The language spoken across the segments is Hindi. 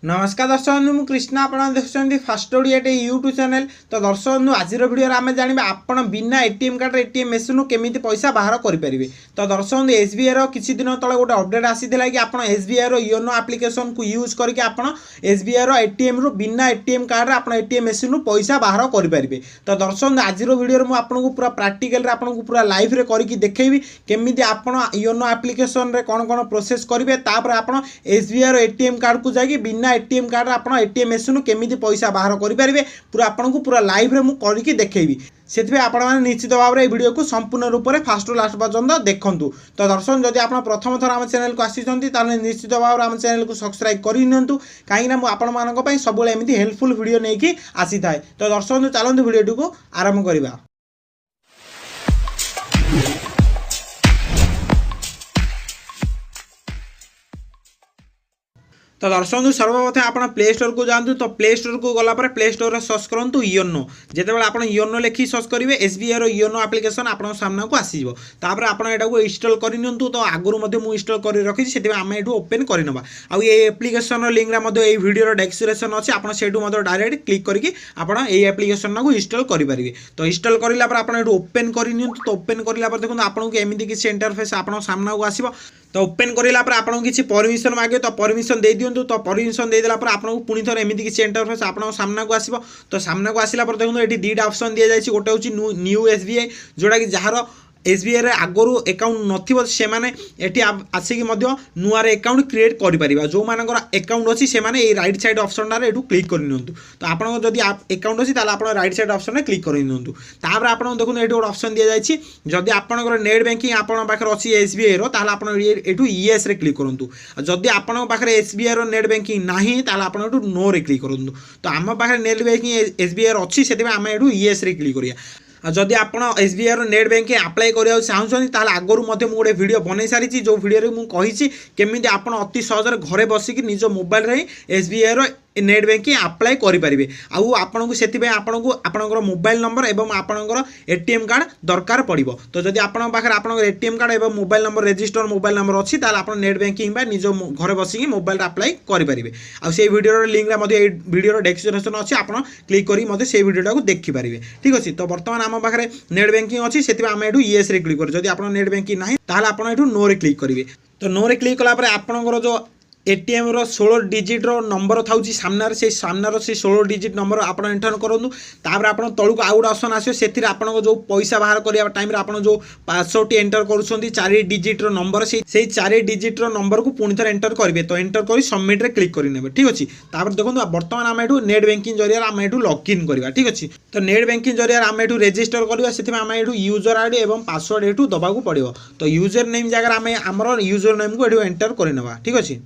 नमस्कार दर्शक बंधु मु कृष्णा आप देखुं फास्ट ओडिया यूट्यूब चैनल। तो दर्शक बंधु आज वीडियो आम जानवे आप बिना एटीएम कार्ड एटीएम मेसीन केमी पैसा बाहर करेंगे। तो दर्शक बंधु एसबीआई किसी दिन तले गोटे अपडेट आसाला कि आप एसबीआई योनो आप्लिकेसन को यूज करके आप एसबीआई एटीएम रु बिना एटीएम कार्ड आप एटीएम मेसीन पैसा बाहर करेंगे। तो दर्शक बंधु आज वीडियो में आपको पूरा प्राक्टिकल आपको पूरा लाइव रे करके देखी केमी आप योनो आप्लिकेसन रे कौन कौन प्रोसेस करेंगे। आप एसबीआई एटीएम कार्ड को जाकि बिना एटीएम कार्ड आप एटीएम मेसीन केमी पैसा बाहर करेंगे पूरा आपको पूरा लाइव रे मु करके देखी से निश्चित भाव में वीडियो को संपूर्ण रूप से फास्ट टू लास्ट पर्यंत देखूँ। तो दर्शक जदि आप प्रथम थर आम चैनल को आसी निश्चित भाव में आम चैनल को सब्सक्राइब करनी कहीं मुझे सब एमती हेल्पफुल वीडियो नहीं आसी थाए। तो दर्शक चलते वीडियो को आरंभ करवा। तो दर्शक सर्वप्रथम आप प्ले स्टोर को जातु। तो प्ले स्टोर को गलापर प्ले स्टोर सर्च करूँ योनो। जिते आप योनो लिखी सर्च करेंगे एसबीआई योनो आप्लिकेसन आप सामना को आसो। तापर आप इनस्टॉल करनी। तो आगुरी मुझे इनस्टॉल कर रखी से आम ये ओपन करनवा। आउ ये एप्लिकेसन लिंक वीडियो डेस्क्रिप्शन अच्छी आप डायरेक्ट क्लिक करके आप एप्लिकेसन को इनस्टॉल करेंगे। तो इनस्टॉल करापर आप ओपन करनी। तो ओपन करापर देखो आपको एमती किसी इंटरफेस आप सामना को आसो। तो ओपन करापर आपको किसी परमिशन मागे। तो परमिशन दे दिंतु। तो परमिशन देदेला आपको पुणी थोड़ा एमती किसी इंटरफेस आप सामना को आसो। तो सामना को आसला देखो ये दुईटा ऑप्शन दि जाए। गोटे हूँ न्यू एसबीआई जोटा कि जार एसबीआई आगुरी अकाउंट नथिबो से माने एठी आसिकी नुआर अकाउंट क्रिएट करें। जो मानकर अकाउंट अच्छी से राइट साइड ऑप्शन रे क्लिक करनी। तो आपको जब अकाउंट अच्छी आप राइट साइड ऑप्शन में क्लिक करनी। तापर आप देखो ये गोटे ऑप्शन दि जाए। जदि आपंकर नेट बैंकिंग आप अच्छी एसबीआई आप ईएस रे क्लिक करूँ। जदि आप एसबीआई नेट बैंकिंग ना आप नो रे क्लिक करूँ। तो आम पाखे नेट बैंकिंग एसबीआई अच्छी से आम ईएस रे क्लिक करिया। जदि आप एसबीआई नेट बैंकिंग अप्लाई करा चाहते आगुरी गोटे वीडियो बन सारी जो वीडियो मुझे केमी आप अति सहज घरे बसिक निज मोबाइल रे एसबीआई नेट बैंकिंग अप्लाई करेंगे। आपको से आपंकर मोबाइल नंबर एवं आपंकर एटीएम कार्ड दरकार पड़ो। तो जब आप एटीएम कार्ड और mobile number register mobile number अच्छी आप नेट बैंकिंग निज घर बसिक मोबाइल अप्लाई करेंगे। आउ वीडियो लिंक वीडियो डेस्क्रिप्शन अच्छी आप क्लिक कर से वीडियो को देखिपारे। ठीक अच्छे। तो बर्तमान आम पाखे नेट बैंकिंग अच्छी से आम ईएस रे क्लिक करें। जब आप नेट बैंकिंग ना आप नो रे क्लिक करेंगे। तो नो रे क्लिक कलापर आपंकर जो एटीएम रो 16 डिजिट रो नंबर था सामने से 16 डिजिट नंबर आप एंटर करूँ। तापर आप तलू आउ गोटे ऑप्शन आसो से जो पैसा बाहर करने टाइम आप जो पासवर्ड एंटर कर 4 डिजिट रो नंबर से 4 डिजिट रो नंबर को पुणी थे एंटर करेंगे। तो एंटर कर सबमिट रे क्लिक करेंगे। ठीक अच्छे। तापर देखो बर्तमान आम एठू नेट बैंकिंग जरिया आम एठू लॉगिन करवा। ठीक अच्छे। तो नेट बैंकिंग जरिया आम एठू रजिस्टर करवा से आम एठू यूजर आईडी एवं पासवर्ड एठू दबाकू पड़ो। तो यूजर नेम जगह आम आमर यूजर नेम को एठू एंटर करवा। ठीक अच्छे।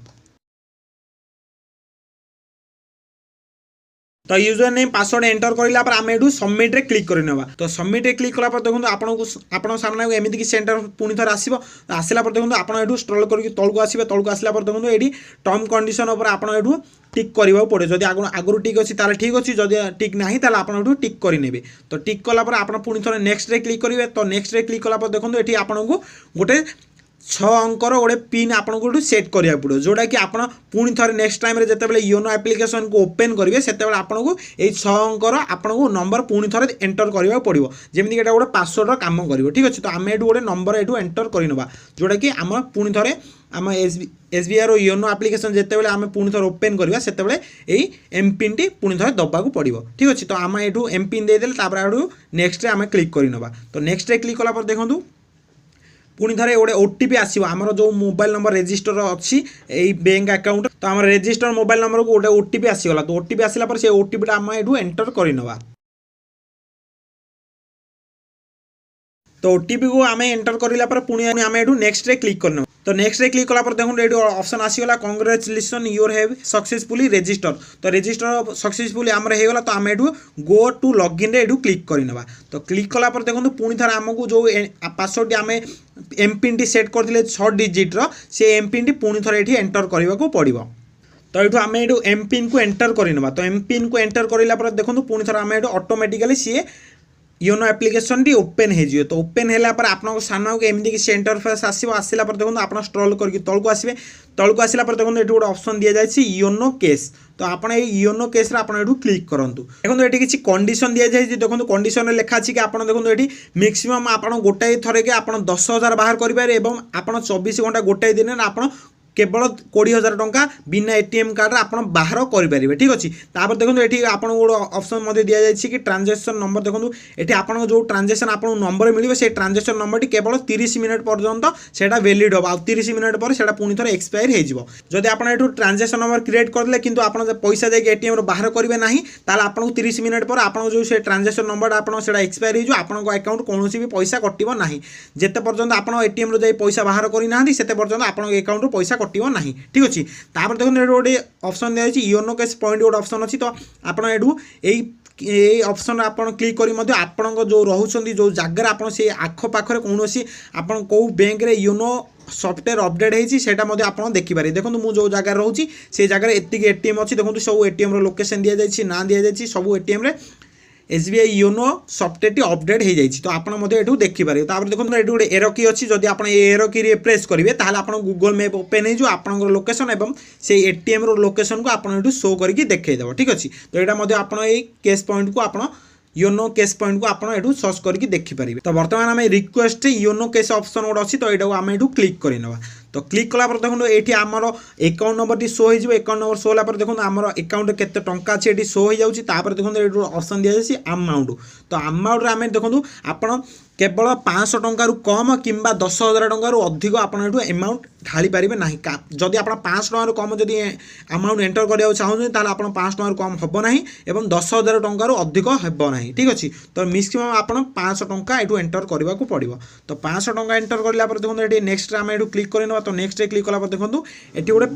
तो यूजर नेम पासवर्ड एंटर करला पर आम एठू सबमिट रे क्लिक करनेवा। तो सबमिट रे क्लिक कला पर देखो आपन सामने एमती कि सेंटर पुणी थर आसीबो। आसला पर देखो आपन एठू स्क्रॉल करके तळको आसीबे। तळको आसला पर देखो एठी टर्म कंडीशन ऊपर आपन एठू टिक करबा पड़े। जदि आगुरु टिक अछि ताले ठीक अछि। जदि टिक नाही ताले आपन एठू टिक करि नेबे। तो टिक कला पर आपन पुणी थर नेक्स्ट रे क्लिक करिवे। तो नेक्स्ट रे क्लिक कला पर देखो एठी आपन को गोटे 6 अंकर गोटे पिन आपको सेट करा पड़ो। जोटा कि आप पुणी थे नेक्स्ट टाइम जिते योनो आप्लिकेसन को ओपन करेंगे से आपको ये 6 अंकर आपको नंबर पुणी थे एंटर करने पड़ो। जमीक गोटे पासवर्ड काम कर। ठीक अच्छे। तो आम ये गोटे नंबर ये एंटर करवा जोटा कि आम पुणी थे आम एसबीआई योनो आप्लिकेसन जिते आम पुणी थे ओपन करवा से एम पिन टी पुणी थे दबाक पड़ो। ठीक अच्छे। तो आम ये एम पिन देदेल नेक्स्ट आम क्लिक करवा। तो नेक्स्ट क्लिक कला देखूँ पुणी थे गोटे ओटीपी आसो आमर जो मोबाइल नंबर रजिस्टर अच्छी यही बैंक अकाउंट। तो आम रजिस्टर मोबाइल नंबर को गोटे ओटीपी आसीगला। तो ओटीपी आसला पर से ओटीपी आम ये एंटर करवा। तो ओटीपी को आम एंटर करापर पुणी आम ये नेक्स्ट रे क्लिक करना। तो नेक्स्ट रे क्लिक कलापर देखो ये ऑप्शन आसीगला congratulations your have successfully register. तो रजिस्टर सक्सेसफुली आमर होगला। तो आम ये गो टू लॉगिन रे क्लिक करवा। तो क्लिक कलापर देखो पुणी थे आमको जो पासवर्ड आम एम पिन टी सेट करते 6 डिजिट से एम पिन टी पुणी थे ये एंटर करने को पड़ो। तो ये आम ये एम पिन को एंटर करवा। तो एम पिन को एंटर कराला देखो पुणी थे आम ये ऑटोमेटिकली सी योनो एप्लिकेशन टी ओपन हो तो ओपन है आपको सामना को एमती किसी इंटरफेस आसला देखो आप स्क्रॉल करके तलू आसवे तलू आसला देखो ये गोटे ऑप्शन दि जाए योनो केस तो आप योनो केस क्लिक करूँ देखो ये किसी कंडीशन दि जाए देखो कंडीशन लिखा अच्छी कि आप देखो ये मैक्सिमम आप गोटाए थर के आप 10,000 बाहर करेंगे और आप 24 घंटा गोटाए दिन में आप केवल 20,000 टंका बिना एटीएम कार्ड आप बाहर करेंगे ठीक अच्छे तापर देखो ये आपको गोटे ऑप्शन दि जाए कि ट्रांजेक्शन नंबर देखो ये आप जो ट्रांजेक्शन आपको नंबर मिले से ट्रांजेक्शन नंबर टी केवल 30 मिनट पर्यंत से वैलिड हम आ 30 मिनट पर से पुणी थोड़ा एक्सपायर होदी आप ट्रांजेक्शन नंबर क्रिएट करदे कि आप पैसा जाए एटीएम बाहर करेंगे ना आपको 30 मिनट पर आप जो से ट्रांजेक्शन नंबर आप एक्सपायर हो आपको अकाउंट कौन भी पैसा कटो ना जिते पर्यंत आप एटीएम जाए पैसा बाहर करना से पर्यंत आप अकाउंट पैसा कटो ना ठीक अच्छे तापर देखो ये गोटे ऑप्शन दिखाई योनो कैश पॉइंट गोटे ऑप्शन अच्छी तो आपड़ ये ऑप्शन आप क्लिक करी आपण जो रोचे जो जगह आप आखपाखे कौन आप कौ बैंक रे योनो सॉफ्टवेयर अपडेट होता आप देखिपारे देखो मुझे जो जगह रोचे से जगह एति एटीएम अच्छी देखो सब एटीएम लोकेशन दि जाए ना दि जाए सब ATM SBI YONO software T update हो जाए तो आपड़ देखिपारे देखो ये गोटे एरो की अच्छी जब आप एरो की प्रेस करेंगे ताहले आप गूगल मैप ओपन हो आप लोकेशन और से एटीएम रो लोकेशन को आप शो करके देखईदेव ठीक अच्छे तो यहाँ आप कैश पॉइंट को आप योनो कैश पॉइंट को आप सर्च करके देखिपारे तो बर्तमान आम रिक्वेस्ट योनो कैश ऑप्शन गोटे अच्छी तो यहाँ आम क्लिक करवा तो क्लिक कलापर देखो ये आमर अकाउंट नंबर टी शो हो अकाउंट नंबर शो होगा देखो आमर अकाउंट केते टंका अच्छी ये शो हो जाऊँगी देखो ये ऑप्शन दि जाए अमाउंट तो अमाउंट आम देखो आप केवल 500 टंकार कम कि 10,000 टंकार अधिक आप अमाउंट ढाली पारे ना जदि आप 500 टंकार कम जदि अमाउंट एंटर करने चाहते हैं आप 500 टंकार कम हम ना और 10,000 टंकार अधिक हम ना ठीक अच्छे तो मैक्सिमम आप 500 टंका ये एंटर करने को पड़ो तो 500 टंका एंटर करापर देखो ये नेक्स्ट आम ये क्लिक करवा तो नेक्स्ट क्लिक कलापर देखो ये गोटे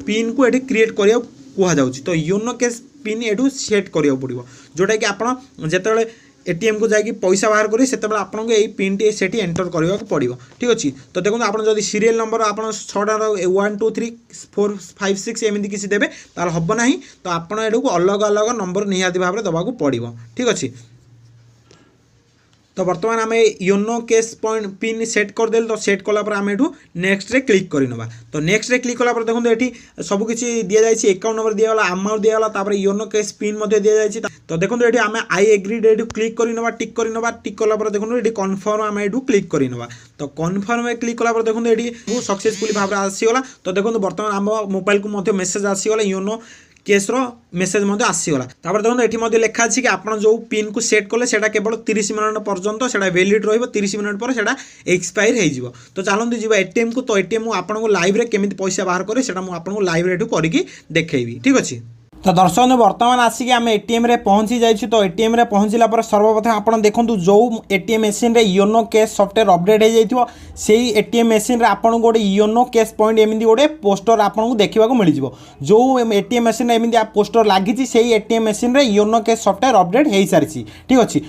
पिन को ये क्रिएट करा कहुच्छी तो योनो कैश पिन ये सेट करा पड़ो जोटा कि आप जिते एटीएम को जाकि पैसा बाहर करेंगे से आपको यही पिन टी से एंटर करने को पड़ो ठीक अच्छे तो देखो आप जब सीरियल नंबर आप 6टार 1 2 3 4 5 6 एमती किसी देवे तार हम ना तो आप अलग अलग नंबर निहाती भाव में देवाक पड़ो ठीक अच्छे तो बर्तमान आम YONO cash point pin set करदे तो सेट कलापर आम यू नेक्स्ट रे क्लिक करवा तो नेक्स्ट रे क्लिक कलापर देखो ये सबकि दि जाए अकाउंट नंबर दिगला अमाउंट दिगला योनो कैश पिन दि जाए तो देखो ये आम आई एग्रीड ये क्लिक करवा टिक करवा टिक कलापर देखो ये कन्फर्म आम यू क्लिक करवा तो कन्फर्म में क्लिक कलापर देखो ये सक्सेसफुली भाव में आसीगला तो देखो बर्तमान आम मोबाइल को मेसेज आसीगला योनो केस मेसेज आसीगला देखो ये लिखा अच्छी कि आप जो पिन को सेट कले से केवल 30 मिनट पर्यंत से वैलिड रही 30 मिनट पर से एक्सपायर हो तो चलते जी एटीएम को तो एटीएम आपको लाइव रे केमी पैसा बाहर करे से आपको लाइव रे करके देखी ठीक अच्छे तो दर्शक बर्तमान आसिक आम एटीएम रे पहुँची जाइए तो एटीएम रे पहुँचला पर सर्वप्रथम आप देखो जो एटीएम मशीन रे योनो कैश सॉफ्टवेयर अपडेट हो जाइए से एटीएम मशीन रे आपको गोटे योनो कैश पॉइंट एमती गोटे पोस्टर आपको देखा मिल जो एटीएम मशीन एमती पोस्टर लगी से एटीएम मशीन रे योनो कैश सॉफ्टवेयर अपडेट हो सारी ठीक अच्छे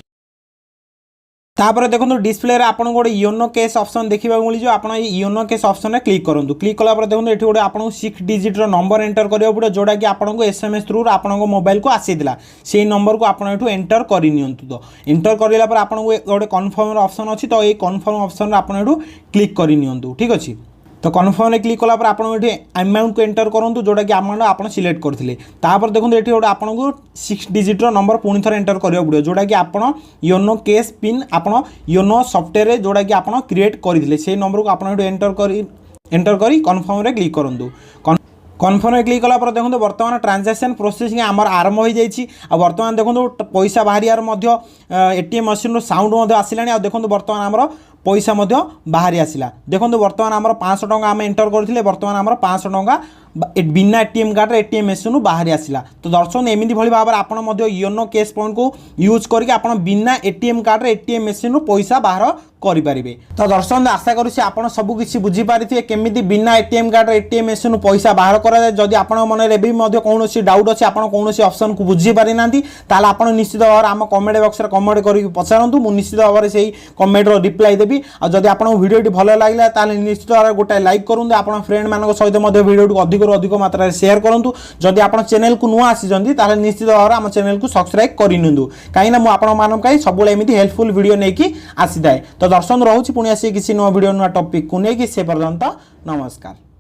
तापर देखो डिस्प्ले रे आपन गोटे योनो कैश ऑप्शन देखा मिल आप योनो कैश ऑप्शन में क्लिक करूँ क्लिक कलापर देखो ये गोटे आपको 6 डिजिट नंबर एंटर करा पड़ो जोटा कि आपको एसएमएस थ्रू आप मोबाइल को आसीला से नंबर को आप एंटर करनी तो एंटर करापर आपको गोटे कन्फर्म ऑप्शन अच्छी तो ये कन्फर्म ऑप्शन आप क्लिक करनी ठीक अच्छे तो कन्फर्म क्लिक कलापर आप अमाउंट को एंटर करूँ जोटा कि अमाउंट आप सिलेक्ट करते तापर देखो ये गोटे आपको 6 डिजिट नंबर पुणी थर एंटर करा पड़ो जोटा कि आप योनो कैश पिन आप योनो सॉफ्टवेयर जोटा कि आप क्रिएट करते से नंबर को आप एंटर कर कन्फर्म रे क्लिक करूँ कन्फर्म क्लिक कलापर देखो बर्तमान ट्रांजैक्शन प्रोसेसिंग आमर आरंभ हो जाइए बर्तमान देखो पैसा बाहर एटीएम मशीन साउंड आसला देखो बर्तमान आमर पैसा बाहरी आसला देखो बर्तमान आमर 500 टंका आम एंटर करते बर्तमान आमर 500 टंका बिना एटीएम कार्ड एटीएम मशीन बाहरी आसला तो दर्शक एमती भाई भाव में आप योनो कैश पॉइंट को यूज करके आप बिना एटीएम कार्ड एटीएम मशीन पैसा बाहर करेंगे तो दर्शक आशा करुँच आप सबकि बुझीपारे केमी बिना एटीएम कार्ड एटीएम मशीन पैसा बाहर कराए जदि आप मन में कौन डाउट अच्छे आप कौन ऑप्शन को बुझीपारि ना ताल आप निश्चित भाव में आम कमेंट बॉक्स में कमेंट करके पचारतु मुझे निश्चित भाव में से कमेंट रिप्लाई देवी और जब आपको वीडियो भल लगे निश्चित भाव में गोटे लाइक करूँ आप फ्रेंड मान सहित वीडियो अधिक अधिक अधिक मात्रा शेयर करूँ। जदि आप चैनल को नुआ आसी ताले निश्चित भाव में आम चैनल को सब्सक्राइब करनी कहीं मुझे सब एमती हेल्पफुल वीडियो नहीं आसी थाए। तो दर्शन रोचे पुणी आसी किसी नुआ वीडियो नुआ टॉपिक को लेकिन से पर्यंत नमस्कार।